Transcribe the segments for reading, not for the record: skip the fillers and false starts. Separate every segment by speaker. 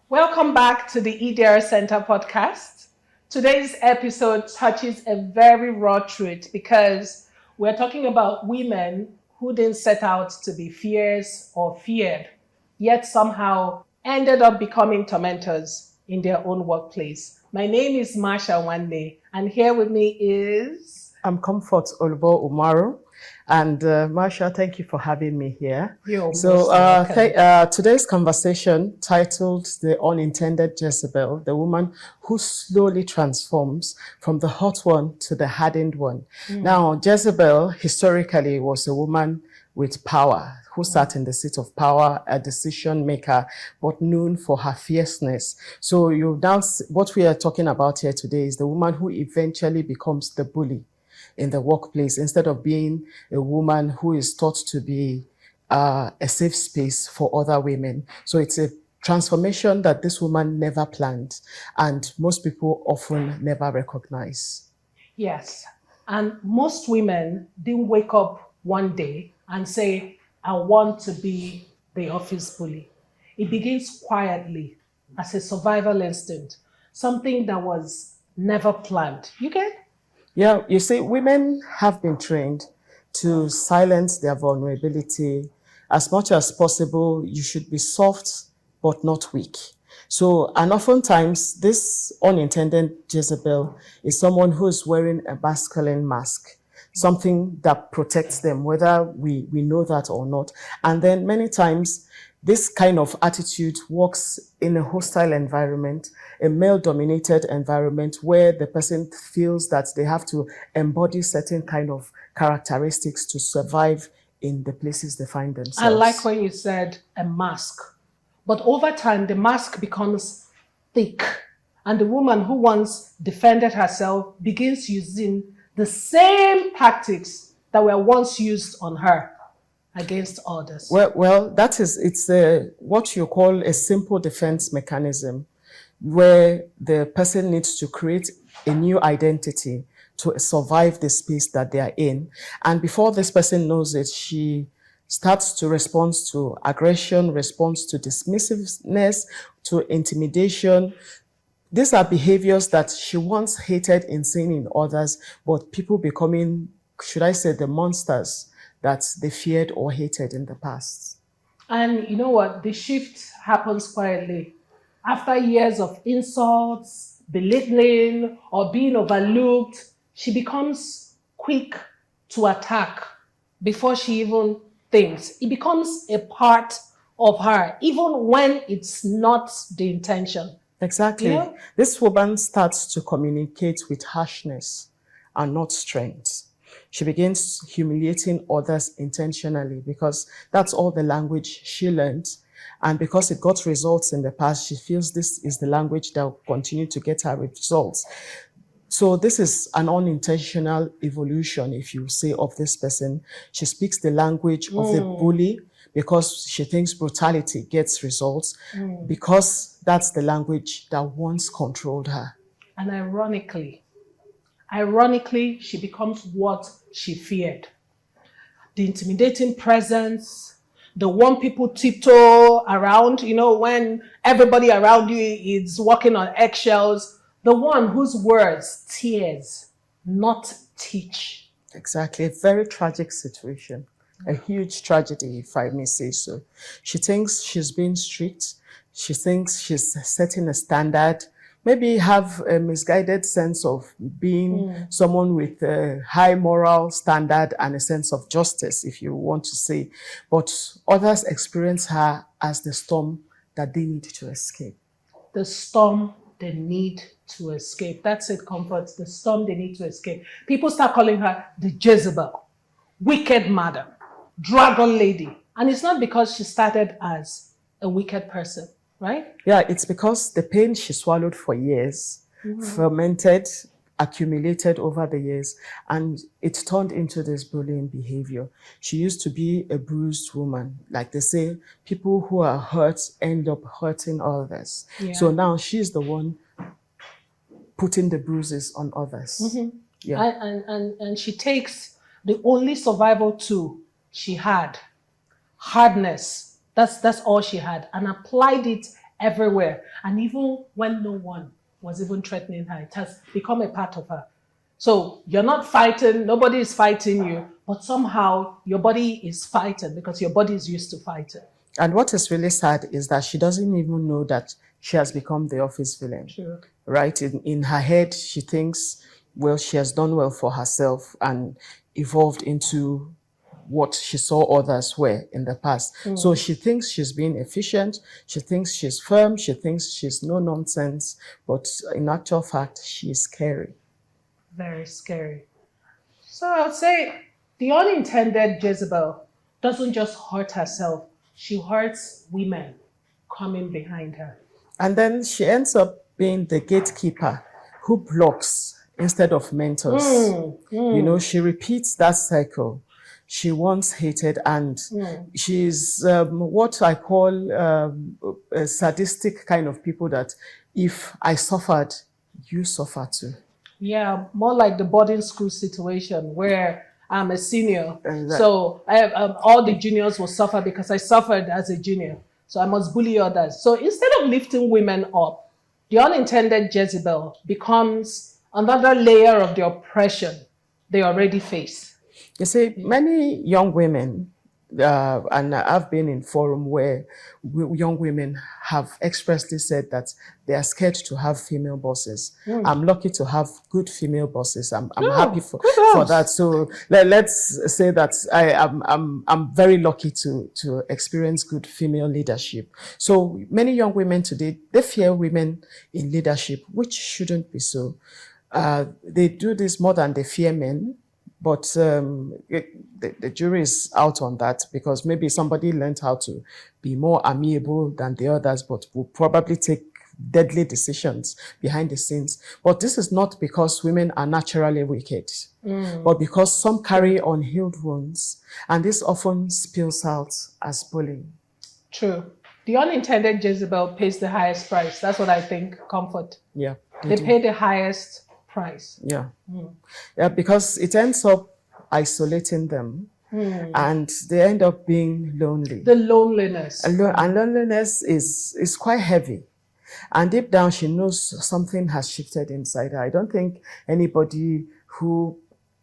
Speaker 1: Welcome back to the EDR Center podcast. Today's episode touches a very raw truth because we're talking about women who didn't set out to be fierce or feared, yet somehow ended up becoming tormentors in their own workplace. My name is Marsha Wande, and here with me is...
Speaker 2: I'm Comfort Olubo Umaru. And Marsha, thank you for having me here.
Speaker 1: You're most welcome.
Speaker 2: Today's conversation titled The Unintended Jezebel, the woman who slowly transforms from the hot one to the hardened one. Now, Jezebel historically was a woman with power who sat in the seat of power, a decision maker, but known for her fierceness. So what we are talking about here today is the woman who eventually becomes the bully in the workplace instead of being a woman who is taught to be a safe space for other women. So it's a transformation that this woman never planned and most people often never recognize.
Speaker 1: Yes. And most women didn't wake up one day and say, I want to be the office bully. It begins quietly as a survival instinct, something that was never planned. You get?
Speaker 2: Yeah, you see, women have been trained to silence their vulnerability. As much as possible, you should be soft, but not weak. So, and oftentimes, this unintended Jezebel is someone who is wearing a masculine mask, something that protects them, whether we know that or not. And then many times, this kind of attitude works in a hostile environment, a male-dominated environment where the person feels that they have to embody certain kind of characteristics to survive in the places they find themselves.
Speaker 1: I like when you said a mask. But over time, the mask becomes thick. And the woman who once defended herself begins using the same tactics that were once used on her against others.
Speaker 2: Well, it's what you call a simple defense mechanism, where the person needs to create a new identity to survive the space that they are in. And before this person knows it, she starts to respond to aggression, responds to dismissiveness, to intimidation. These are behaviors that she once hated in seeing in others, but people becoming, should I say, the monsters that they feared or hated in the past.
Speaker 1: And you know what? The shift happens quietly. After years of insults, belittling, or being overlooked, she becomes quick to attack before she even thinks. It becomes a part of her, even when it's not the intention.
Speaker 2: Exactly.
Speaker 1: You know?
Speaker 2: This woman starts to communicate with harshness and not strength. She begins humiliating others intentionally because that's all the language she learned. And because it got results in the past, she feels this is the language that will continue to get her results. So this is an unintentional evolution, if you say, of this person. She speaks the language of the bully because she thinks brutality gets results, because that's the language that once controlled her.
Speaker 1: And ironically, she becomes what she feared. The intimidating presence, the one people tiptoe around, when everybody around you is walking on eggshells, the one whose words tears, not teach.
Speaker 2: Exactly. A very tragic situation. A huge tragedy, if I may say so. She thinks she's being strict. She thinks she's setting a standard. Maybe have a misguided sense of being someone with a high moral standard and a sense of justice, if you want to say. But others experience her as the storm that they need to escape.
Speaker 1: The storm they need to escape. That's it, Comfort. The storm they need to escape. People start calling her the Jezebel, wicked madam, dragon lady. And it's not because she started as a wicked person, right?
Speaker 2: Yeah, it's because the pain she swallowed for years, fermented, accumulated over the years, and it turned into this bullying behavior. She used to be a bruised woman. Like they say, people who are hurt end up hurting others.
Speaker 1: Yeah.
Speaker 2: So now she's the one putting the bruises on others.
Speaker 1: Yeah. And she takes the only survival tool she had, hardness. That's all she had, and applied it everywhere. And even when no one was even threatening her, it has become a part of her. So you're not fighting, nobody is fighting you, but somehow your body is fighting because your body is used to fighting.
Speaker 2: And what is really sad is that she doesn't even know that she has become the office villain.
Speaker 1: True.
Speaker 2: Right? In her head, she thinks, well, she has done well for herself and evolved into what she saw others were in the past. So she thinks she's being efficient, she thinks she's firm, she thinks she's no nonsense, but in actual fact, she is scary.
Speaker 1: Very scary. So I would say the unintended Jezebel doesn't just hurt herself, she hurts women coming behind her.
Speaker 2: And then she ends up being the gatekeeper who blocks instead of mentors. She repeats that cycle. She once hated, and she's what I call a sadistic kind of people that if I suffered, you suffer too.
Speaker 1: Yeah, more like the boarding school situation where I'm a senior.
Speaker 2: And
Speaker 1: So all the juniors will suffer because I suffered as a junior. So I must bully others. So instead of lifting women up, the unintended Jezebel becomes another layer of the oppression they already face.
Speaker 2: You see, many young women, and I've been in forum where young women have expressly said that they are scared to have female bosses. I'm lucky to have good female bosses. I'm happy for that. So let's say that I'm very lucky to experience good female leadership. So many young women today, they fear women in leadership, which shouldn't be so. They do this more than they fear men. But the jury is out on that because maybe somebody learned how to be more amiable than the others, but will probably take deadly decisions behind the scenes. But this is not because women are naturally wicked, but because some carry unhealed wounds, and this often spills out as bullying.
Speaker 1: True. The unintended Jezebel pays the highest price. That's what I think, comfort.
Speaker 2: Yeah.
Speaker 1: They pay the highest price.
Speaker 2: Yeah. Yeah, because it ends up isolating them and they end up being lonely.
Speaker 1: The loneliness.
Speaker 2: And loneliness is quite heavy. And deep down, she knows something has shifted inside her. I don't think anybody who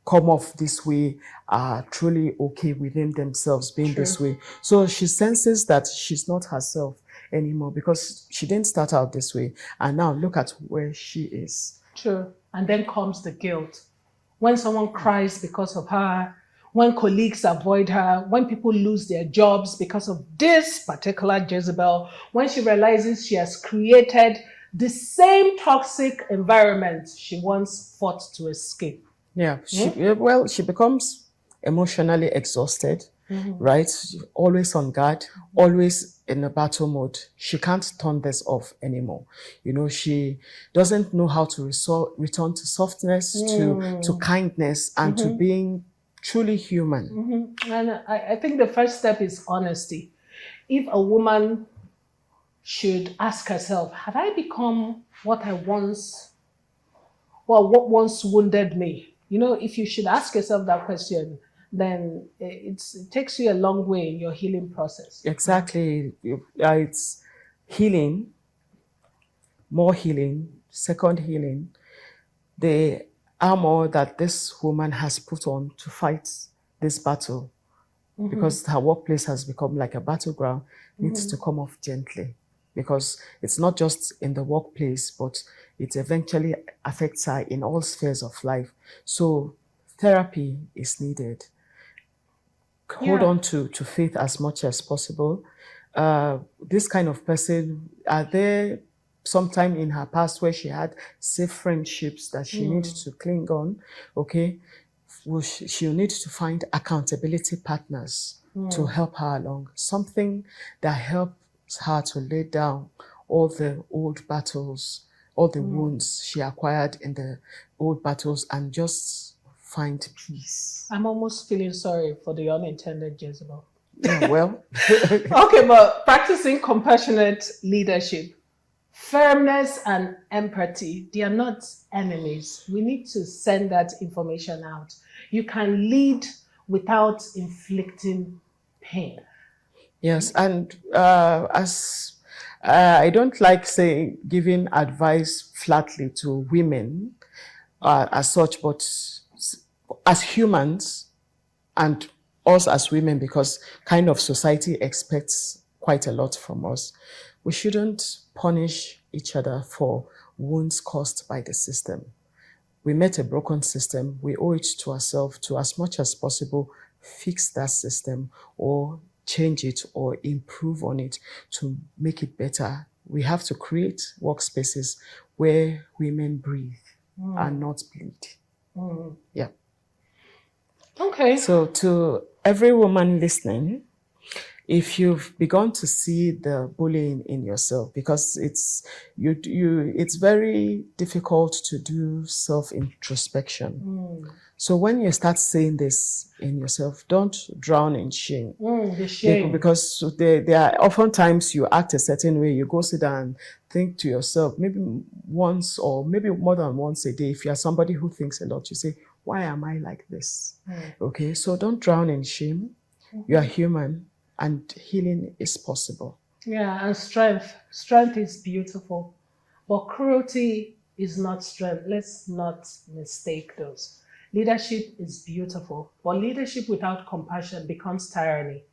Speaker 2: come off this way are truly okay within themselves being this way. So she senses that she's not herself anymore because she didn't start out this way. And now look at where she is.
Speaker 1: True. And then comes the guilt. When someone cries because of her, when colleagues avoid her, when people lose their jobs because of this particular Jezebel, when she realizes she has created the same toxic environment she once fought to escape.
Speaker 2: Yeah, she becomes emotionally exhausted, right? Always on guard, always in a battle mode. She can't turn this off anymore. She doesn't know how to return to softness, to kindness, and to being truly human.
Speaker 1: And I think the first step is honesty. If a woman should ask herself, have I become what what once wounded me? If you should ask yourself that question, then it takes you a long way in your healing process.
Speaker 2: Exactly. It's healing, more healing, second healing, the armor that this woman has put on to fight this battle, because her workplace has become like a battleground, needs to come off gently. Because it's not just in the workplace, but it eventually affects her in all spheres of life. So therapy is needed. Hold on to faith as much as possible. This kind of person, are there sometime in her past where she had safe friendships that she needs to cling on? Okay. She'll need to find accountability partners to help her along. Something that helps her to lay down all the old battles, all the wounds she acquired in the old battles, and just find peace.
Speaker 1: I'm almost feeling sorry for the unintended Jezebel.
Speaker 2: Yeah, well.
Speaker 1: Okay, but practicing compassionate leadership, firmness and empathy, they are not enemies. We need to send that information out. You can lead without inflicting pain.
Speaker 2: Yes, and as I don't like saying giving advice flatly to women as such, but as humans and us as women, because kind of society expects quite a lot from us, we shouldn't punish each other for wounds caused by the system. We met a broken system. We owe it to ourselves to, as much as possible, fix that system or change it or improve on it to make it better. We have to create workspaces where women breathe and not bleed. Yeah.
Speaker 1: Okay.
Speaker 2: So to every woman listening, if you've begun to see the bullying in yourself, because it's very difficult to do self-introspection. So when you start saying this in yourself, don't drown in shame.
Speaker 1: The shame.
Speaker 2: Because there are oftentimes you act a certain way, you go sit down and think to yourself, maybe once or maybe more than once a day. If you are somebody who thinks a lot, you say, why am I like this? Okay, so don't drown in shame. You are human and healing is possible.
Speaker 1: Yeah, and strength. Strength is beautiful, but cruelty is not strength. Let's not mistake those. Leadership is beautiful, but leadership without compassion becomes tyranny.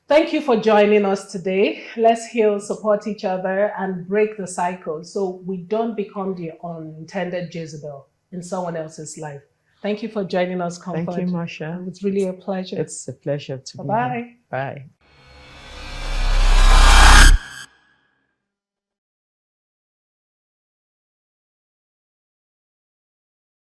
Speaker 1: Thank you for joining us today. Let's heal, support each other, and break the cycle so we don't become the unintended Jezebel in someone else's life. Thank you for joining us, Comfort.
Speaker 2: Thank you, Marsha.
Speaker 1: It was really a pleasure.
Speaker 2: It's a pleasure to be
Speaker 1: Bye-bye.
Speaker 2: here. Bye.